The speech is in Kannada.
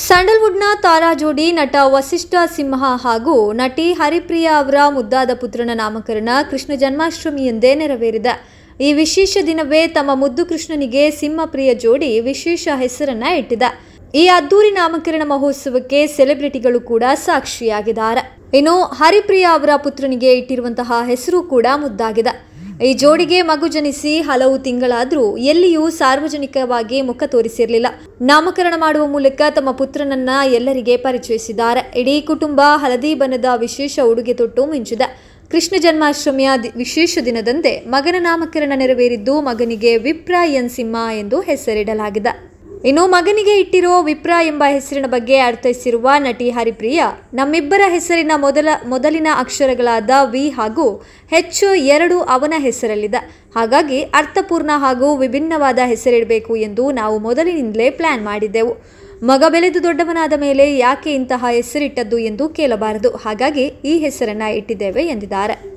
ಸ್ಯಾಂಡಲ್ವುಡ್ನ ತಾರಾ ಜೋಡಿ ನಟ ವಸಿಷ್ಠ ಸಿಂಹ ಹಾಗೂ ನಟಿ ಹರಿಪ್ರಿಯಾ ಅವರ ಮುದ್ದಾದ ಪುತ್ರನ ನಾಮಕರಣ ಕೃಷ್ಣ ಜನ್ಮಾಷ್ಟಮಿಯಂದೇ ನೆರವೇರಿದೆ. ಈ ವಿಶೇಷ ದಿನವೇ ತಮ್ಮ ಮುದ್ದು ಕೃಷ್ಣನಿಗೆ ಸಿಂಹಪ್ರಿಯ ಜೋಡಿ ವಿಶೇಷ ಹೆಸರನ್ನ ಇಟ್ಟಿದೆ. ಈ ಅದ್ದೂರಿ ನಾಮಕರಣ ಮಹೋತ್ಸವಕ್ಕೆ ಸೆಲೆಬ್ರಿಟಿಗಳು ಕೂಡ ಸಾಕ್ಷಿಯಾಗಿದ್ದಾರೆ. ಇನ್ನು ಹರಿಪ್ರಿಯಾ ಅವರ ಪುತ್ರನಿಗೆ ಇಟ್ಟಿರುವಂತಹ ಹೆಸರು ಕೂಡ ಮುದ್ದಾಗಿದೆ. ಈ ಜೋಡಿಗೆ ಮಗು ಜನಿಸಿ ಹಲವು ತಿಂಗಳಾದರೂ ಎಲ್ಲಿಯೂ ಸಾರ್ವಜನಿಕವಾಗಿ ಮುಖ ತೋರಿಸಿರಲಿಲ್ಲ. ನಾಮಕರಣ ಮಾಡುವ ಮೂಲಕ ತಮ್ಮ ಪುತ್ರನನ್ನ ಎಲ್ಲರಿಗೆ ಪರಿಚಯಿಸಿದ್ದಾರೆ. ಇಡೀ ಕುಟುಂಬ ಹಳದಿ ಬಣ್ಣದ ವಿಶೇಷ ಉಡುಗೆ ತೊಟ್ಟು ಮಿಂಚಿದೆ. ಕೃಷ್ಣ ಜನ್ಮಾಷ್ಟಮಿಯ ವಿಶೇಷ ದಿನದಂದೇ ಮಗನ ನಾಮಕರಣ ನೆರವೇರಿದ್ದು ಮಗನಿಗೆ ವಿಪ್ರ ಎನ್ ಸಿಂಹ ಎಂದು ಹೆಸರಿಡಲಾಗಿದೆ. ಇನ್ನು ಮಗನಿಗೆ ಇಟ್ಟಿರೋ ವಿಪ್ರ ಎಂಬ ಹೆಸರಿನ ಬಗ್ಗೆ ಅರ್ಥೈಸಿರುವ ನಟಿ ಹರಿಪ್ರಿಯಾ, ನಮ್ಮಿಬ್ಬರ ಹೆಸರಿನ ಮೊದಲಿನ ಅಕ್ಷರಗಳಾದ ವಿ ಹಾಗೂ ಹೆಚ್ ಎರಡು ಅವನ ಹೆಸರಲ್ಲಿದೆ. ಹಾಗಾಗಿ ಅರ್ಥಪೂರ್ಣ ಹಾಗೂ ವಿಭಿನ್ನವಾದ ಹೆಸರಿಡಬೇಕು ಎಂದು ನಾವು ಮೊದಲಿನಿಂದಲೇ ಪ್ಲಾನ್ ಮಾಡಿದ್ದೆವು. ಮಗ ಬೆಳೆದು ದೊಡ್ಡವನಾದ ಮೇಲೆ ಯಾಕೆ ಇಂತಹ ಹೆಸರಿಟ್ಟದ್ದು ಎಂದು ಕೇಳಬಾರದು. ಹಾಗಾಗಿ ಈ ಹೆಸರನ್ನ ಇಟ್ಟಿದ್ದೇವೆ ಎಂದಿದ್ದಾರೆ.